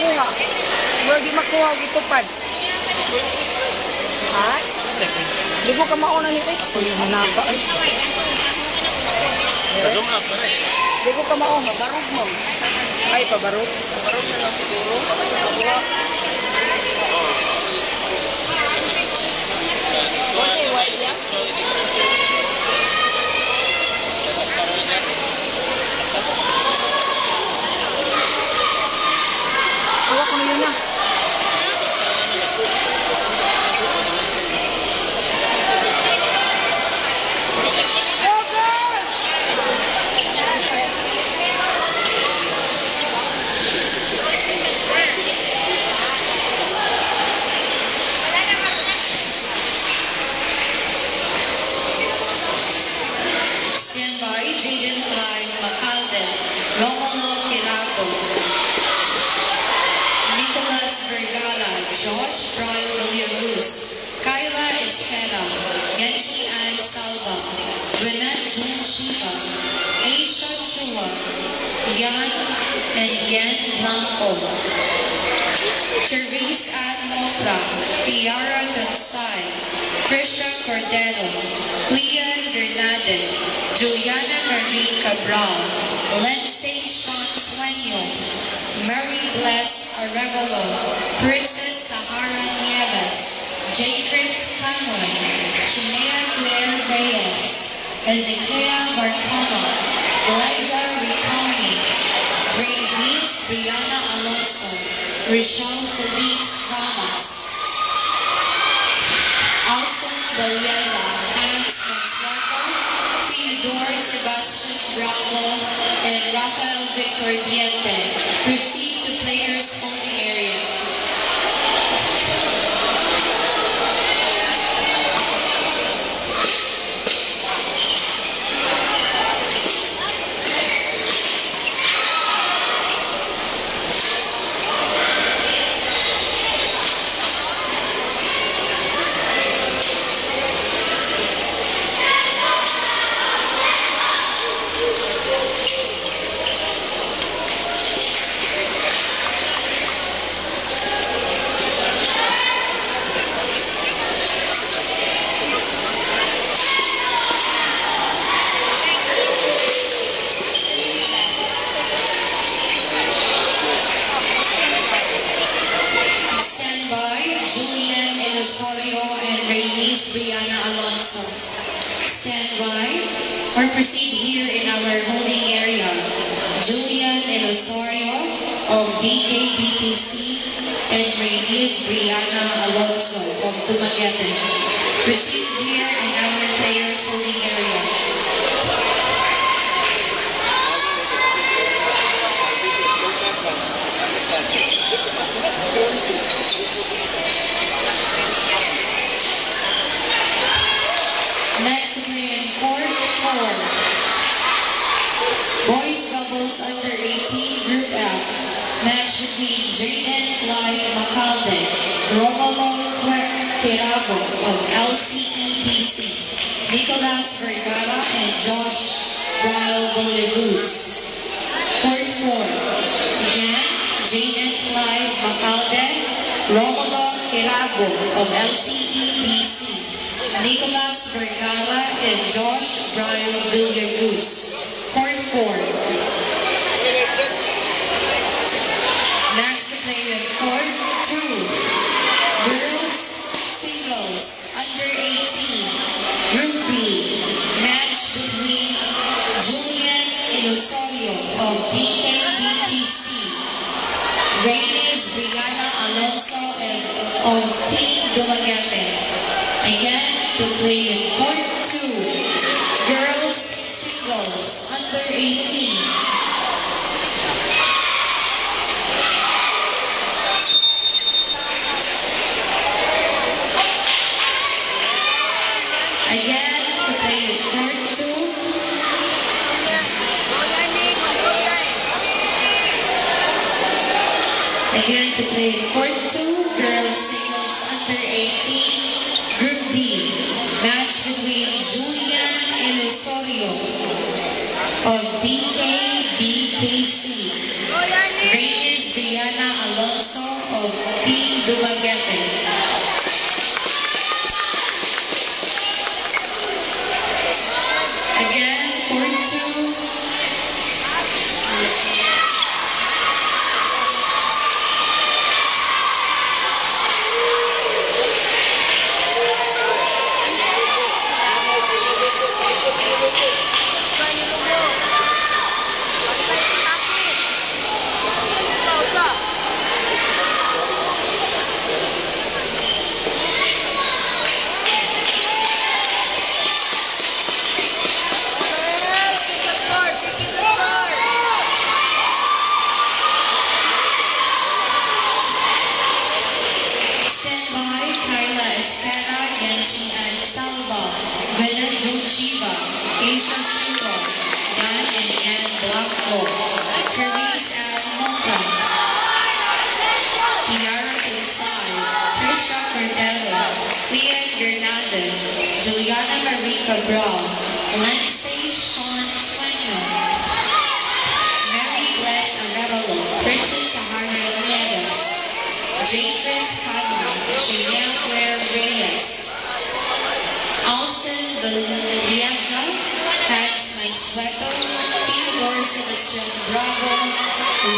makuha. Murag di makuha og itupad. Ha? Di ko ka mauna ni ay. Ako yung manapa ay. Zoom up na rin. Di ko ka mauna. Pabarog mo. Ay, pabarog. Pabarog na lang siguro. Sa buha. Okay, white yan? Tawa ko na yun na. Stand by, Jaden Clive Macalden, Romulo Quirago, Nicolas Vergara, Josh Brian Villaluz, Kyla Esquera, Genchi Ann Salva, Gwinnett June Chica, Aisha Chua, Yan and Yen Blanco, Cervise Ad Mopra, Tiara Jansay, Trisha Cordero, Clean Gernade, Juliana Marie Cabral, Lindsay Sean Sueño, Mary Bless Arevalo, Princess Sahara Nieves, J. Chris Canoy, Shania Claire Reyes, Ezekiel Barcoma, Eliza Riconi, Grace Brianna Alonso, Rochelle Felice Ramos, Austin Balieza, Hans Mansueco, Theodore Sebastian Bravo, and Rafael Victor Diente. Proceed to players' holding area. Stand by, Julian Elosorio and Reyes Brianna Alonso. Stand by or proceed here in our holding area. Julian Elosorio of DKBTC and Reyes Brianna Alonso of Dumaguete. Proceed here in our players holding area. Next to play in court 4. Boys doubles under 18, Group F. Match between Jaden Clive Macalde, Romulo Quirago of LCEPC, Nicolas Vergara and Josh Brian Villaluz. Court 4. Again, Jaden Clive Macalde, Romulo Quirago of LCEPC, Nicolas Vergara and Josh Brian Villaluz. Court 4. Next to play in Court 2. Girls singles under 18. Group D. Match between Julian Elosorio of DKBTC, Reyes Brianna Alonso and of Team Dumaguete. Again, to play in Court 2. Girls singles under 18. Again, to play in Court 2. Again, to play in Court 2. Girls singles under 18. Group D. Match between Julian Elosorio of DKBTC, Reyes Brianna Alonso Alonso of P. Dumaguete. Again, court 2. Standby, Kyla Esqueda, Genshi and Salva, Venezuela Chiva, Asia Chiva, Dan and Ann Blanco, Therese and Monta, Tiara Tunsay, Trisha Cordero, Clea Gernade, Juliana Marie Cabral, Lindsay Sean Sueño, Mary Bless Arevalo, Princess Sahara Nieves, Jane Chris Cano, Chanel Claire Reyes, Alston Villeza, Hans Mansueto, Theodore Sebastian Bravo,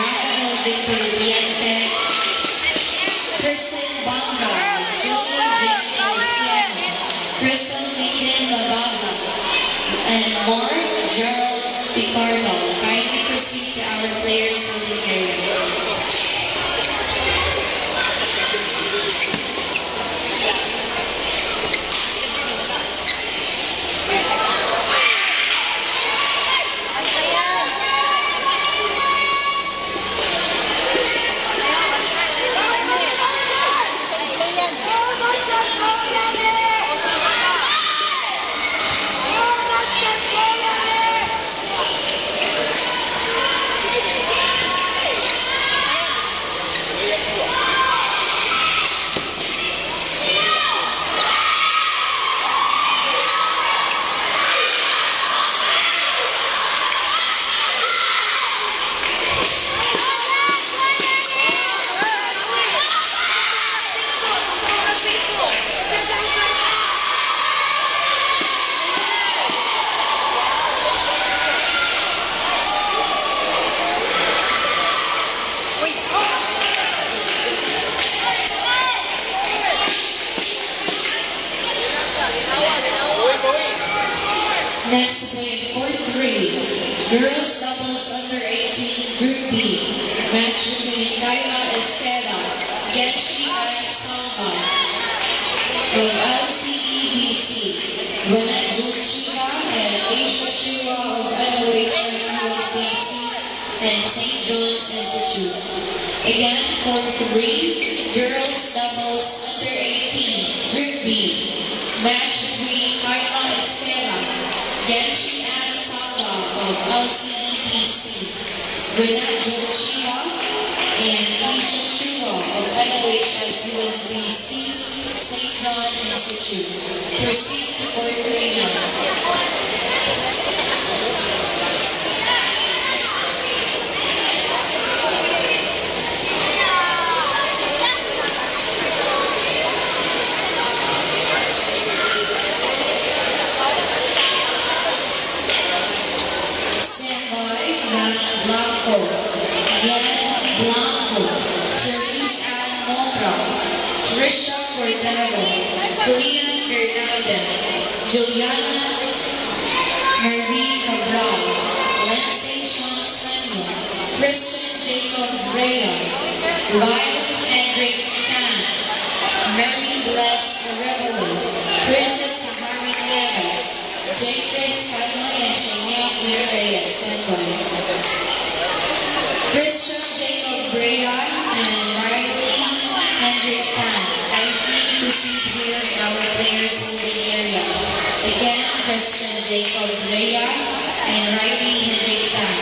Rafael Victor Diente, Kristen Banga, Julia James Cristiano, Crystal Maiden Babaza, and Mark Gerald Picardo. Kindly proceed to our players holding area. Next to play in court 3, girls doubles under 18 Group B. Match between Kyla Estela, Genshi and Salva of LCEBC, Venezuela Chiva and Asia Chiva of NOHS USBC and St. John's Institute. Again, court 3, girls doubles under 18 Group B. Match between Kyla Estela, Genshi and Salva of LCEBC, Venezuela Chiva and Asia Chiva of NOHS USBC, St. John Institute. Proceed to court 3 now. Blanco, Yan Blanco, Therese Ann Monra, Trisha Cordero, Clea Gernade, Juliana Marie Cabral, Lindsay Sean Sueño, Christian Jacob Rea, Ryan Hendrik Tan, Mary Bless Arevalo, Princess Sahara Nieves, Jane Chris Cano and Chanel Claire Reyes. Standby. Christian Jacob Brea and Riley Hendrik Tan. Kindly proceed here in our players holding area. Again, Christian Jacob Brea and Riley Hendrik Tan.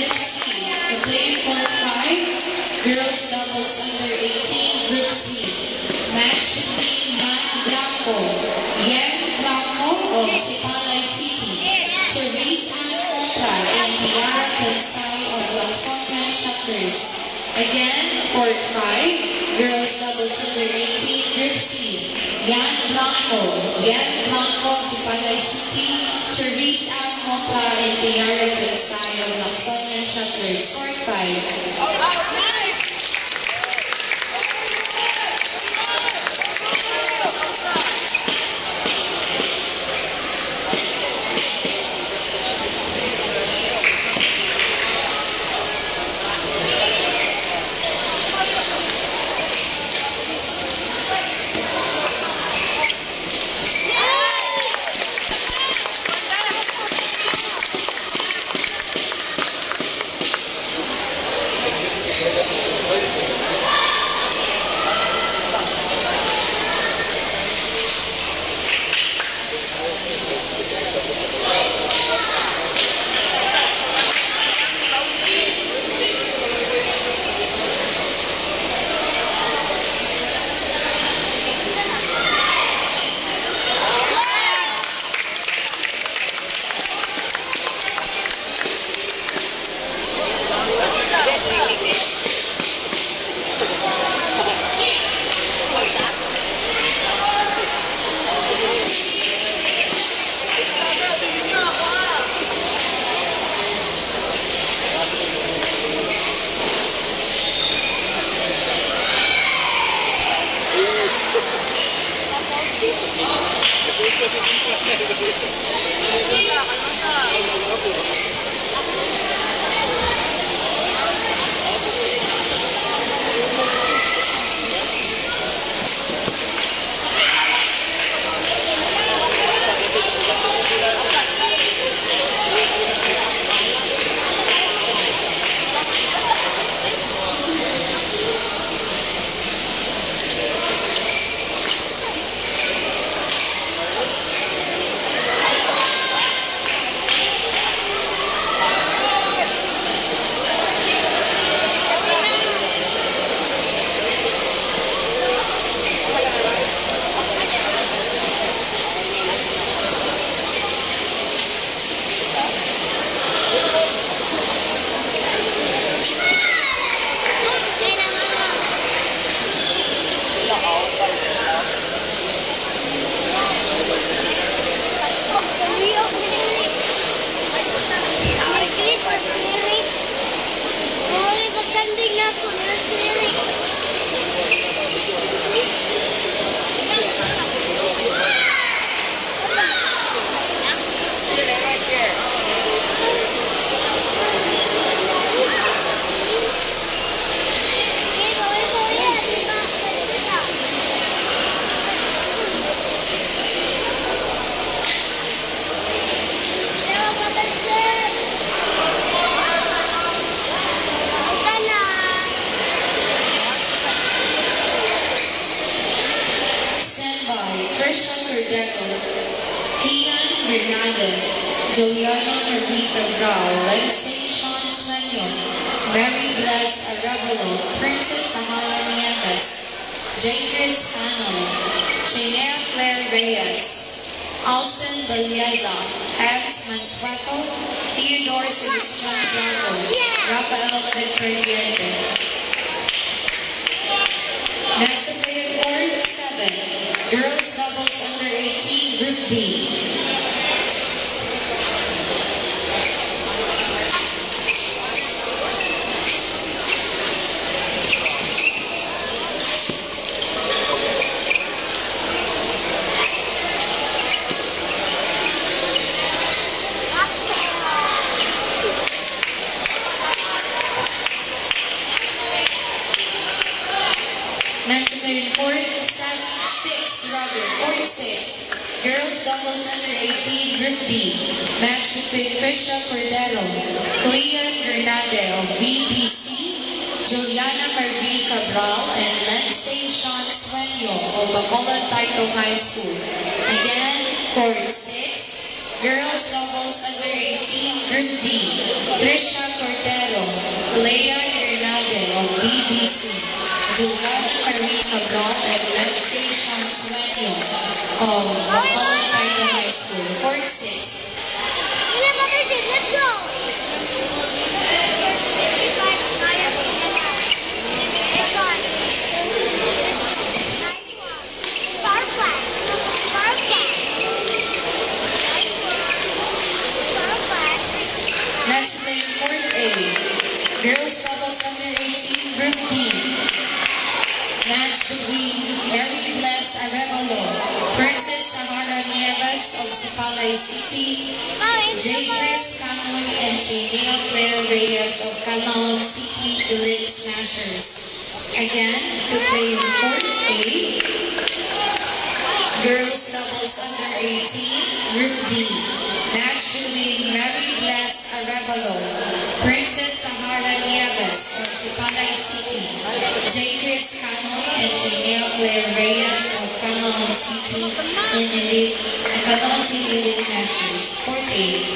Group C, to play in Court 5, Girls Doubles Under 18, Group C. Match between Man Blanco, Yen Blanco of Sipalay City, Therese Ann Compra and Tiara Tensay of Langsongan Shuttlers. Again, Court 5, Girls Doubles Under 18, Group C. Yen Blanco of Sipalay City, Therese Ann Compra and Tiara Tensay of Langsongan Shuttlers. Court 5. Juliana Marita Grau, Lexi Sean Sueño, Mary Bless Arevalo, Princess Sahala Nieves, J. Chris Hanon, Shanea Claire Reyes, Alston Balieza, Hex Mansueto, Theodore Sebastian Blanco, Rafael Victor Diente. Next player court 7, Girls Doubles Under 18, Group D. Next player court 6, Girls Doubles Under 18, Group D. Match between Trisha Cordero, Clean Grenade of BBC, Juliana Marie Cabral, and Lindsay Sean Sueño of Bacolod Taito High School. Again, court 6, Girls Doubles Under 18, Group D. Trisha Cordero, Leah Hernandez of BBC, Juliana Marie Cabral, and Lexi Sueño of Bacolod Title High School. Court 6. Let's go! Next play, Court A. Girls doubles under 18, Group D. Match between Mary Bless Arevalo, Princess Sahara Nieves of Sipalay City, J. Chris Canoy and Chanel Claire Reyes of Calauan City Elite Smashers. Again, to play in Court A. Girls doubles under 18, Group D. Match between Mary Bless Arevalo, Princess Sahara Nieves of Sipalay City, J. Chris Canoy and Chanel Claire Reyes of Calauan City Elite Smashers. Court A.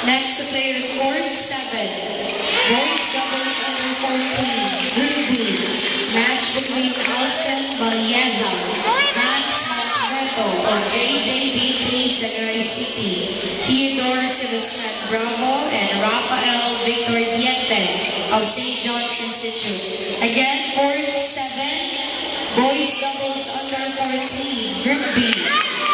Next to play with Court 7. Boys doubles under 14. Group B. Match between Alston Valieza, Hans Mansreto of JJBT Sagay City, Theodore Silvestrat Bravo, and Rafael Victor Diente of St. John's Institute. Again, Court 7. Boys doubles under 14. Group B.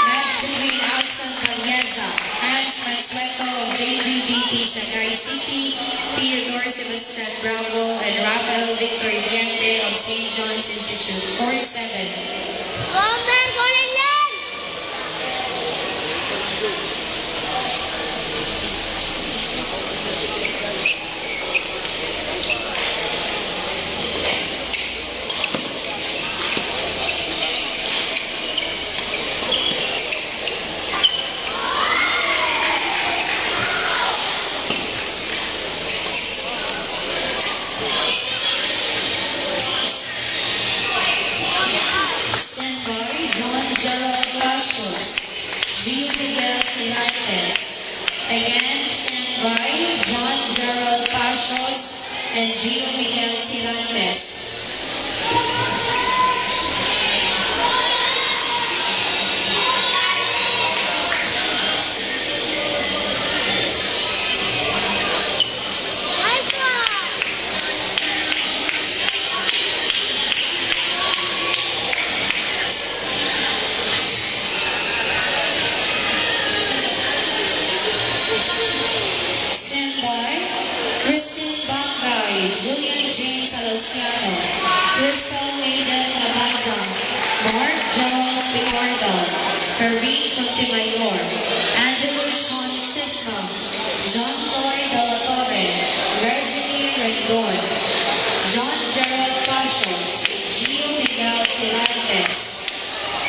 Match between Alston Valieza, Hans Mansreto of JJBT Sagay City, Theodore Silvestrat Bravo, and Rafael Victor Diente of St. John's Institute. Court 7. Stand by, John Gerald Pashos, Gio Miguel Cirantes. Again, stand by, John Gerald Pashos and Gio Miguel Cirantes. Stand by, Christine Bangay, Julian James Alastiano, Crystal Hayden Labaza, Mark Joel Picardo, Farid Montemayor, Angelo Sean Sisma, Jean-Lloyd De La Torre, Reggie Rendon, John Gerald Pashos, Gio Miguel Cirantes,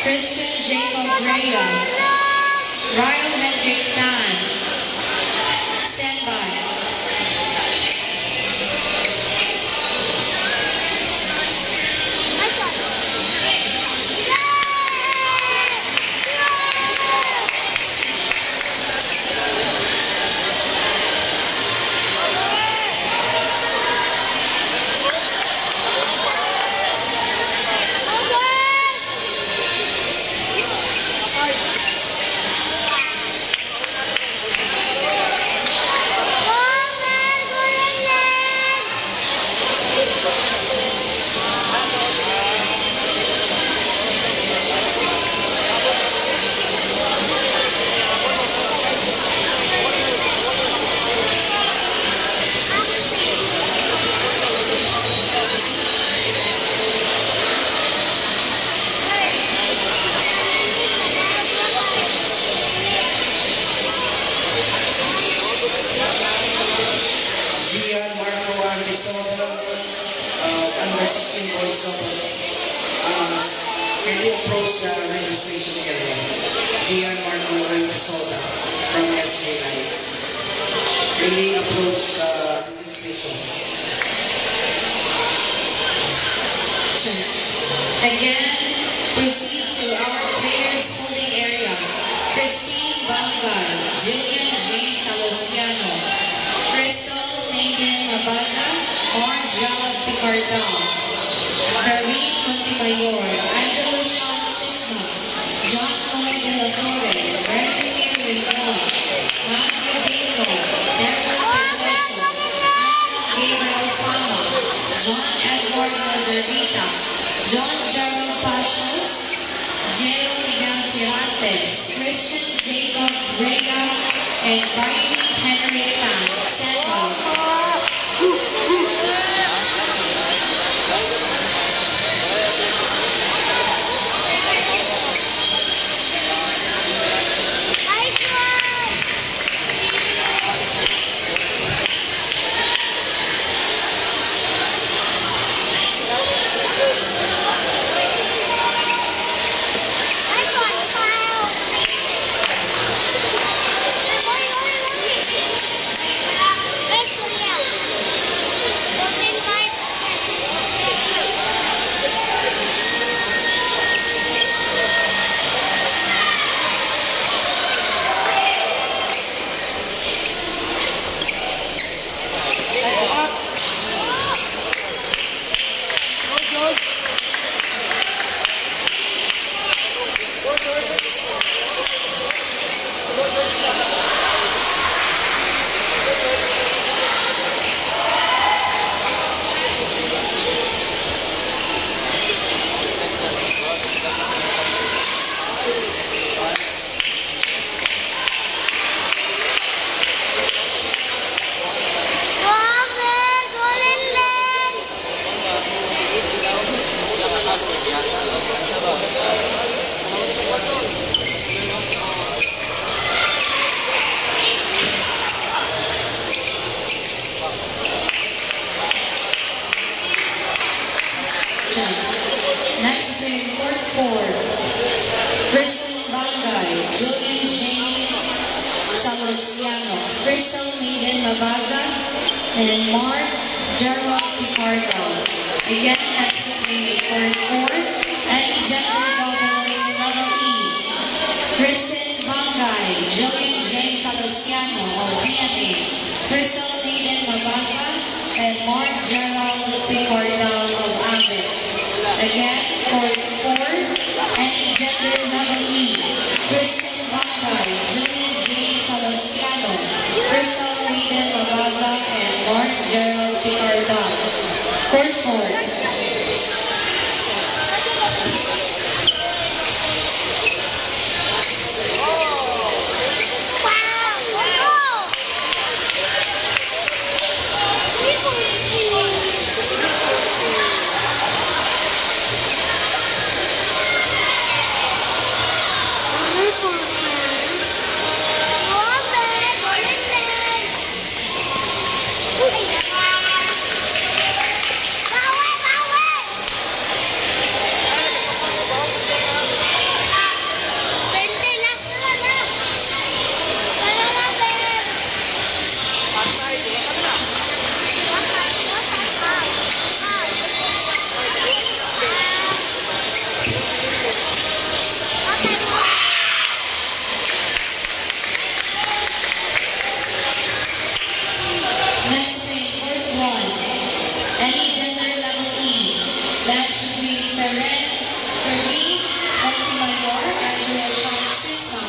Christian Jacob Rea, Ryle Hendrick Tan. Stand by. approach registration. Sure. Again, proceed to our prayers holding area. Christine Bangay, Jillian Jane Salosiano, Crystal Megan Mabaza, Mark Jalad Picardal, Karin Montemayor, Angelo Sean Sisma, John Lloyd De La Torre, Reggie Wilmon, Matthew Dino, Derek Perpeso, Gabriel Fama, John Edward Nazarita, John Gerald Pashos, Jeo Miguel Cirantes, Christian Jacob Rega, and Riley Henrietta Stanhope. Nice one! Nice one, Kyle! Nice one, yeah. Golden card. Golden leg! Next in court 4, Kristen Bangay, Julian Jane Salosiano, Crystal Megan Mabaza, and Mark Gerald Picardo. Again, next in court 4, any gender doubles level E, Kristen Bangay, Julian Jane Salosiano of DNA, Crystal Megan Mabaza, and Mark Gerald Picardo of Abbott. Again, court 4, any gender level E, Kristen Bangay, Julian Jane Salosiano, Crystal Megan Mabaza, and Mark Gerald Picardo. Court 4. Next thing, court 1, any gender level E, that's between Ferren, Montemayor, Angela Sean Sisma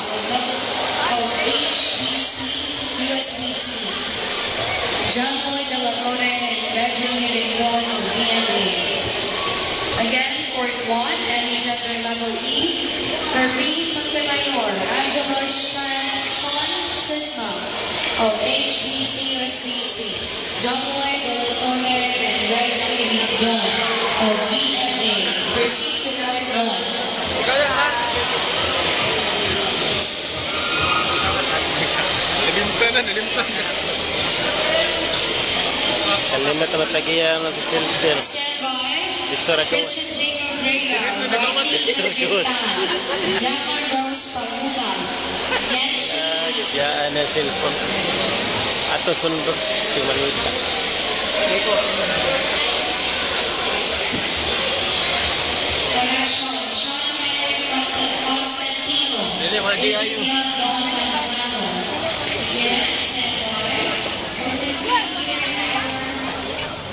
of HBC, USBC, John Lloyd De La Torre, and Benjamin Rendon of DNA. Again, court 1, any gender level E, Ferren Montemayor, Angela Sean Sisma of HBC, USBC, John Lloyd De La Torre, and Benjamin Rendon of DNA. Proceed to court 1. Kalimut naman sa giya mo sa silver. Stand by. Dito ra ko. Christian Jacob Rega, Riley Quintan, Jamar Rose Paguga, Genchi Giyaan na cellphone. Ato sundo si Manita. Correction, Sean Henry Constantino. Ezekiel Don Manzano. Again, stand by. For proceed here in our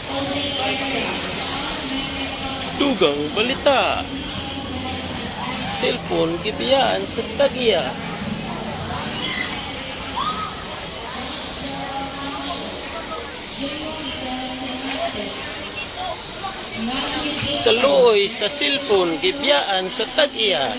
holding area. Sean Henry Constantino. Dugang balita. Cellphone gibiyaan sa Tagiya. Kaluoy sa cellphone gibiyaan sa Tagiya.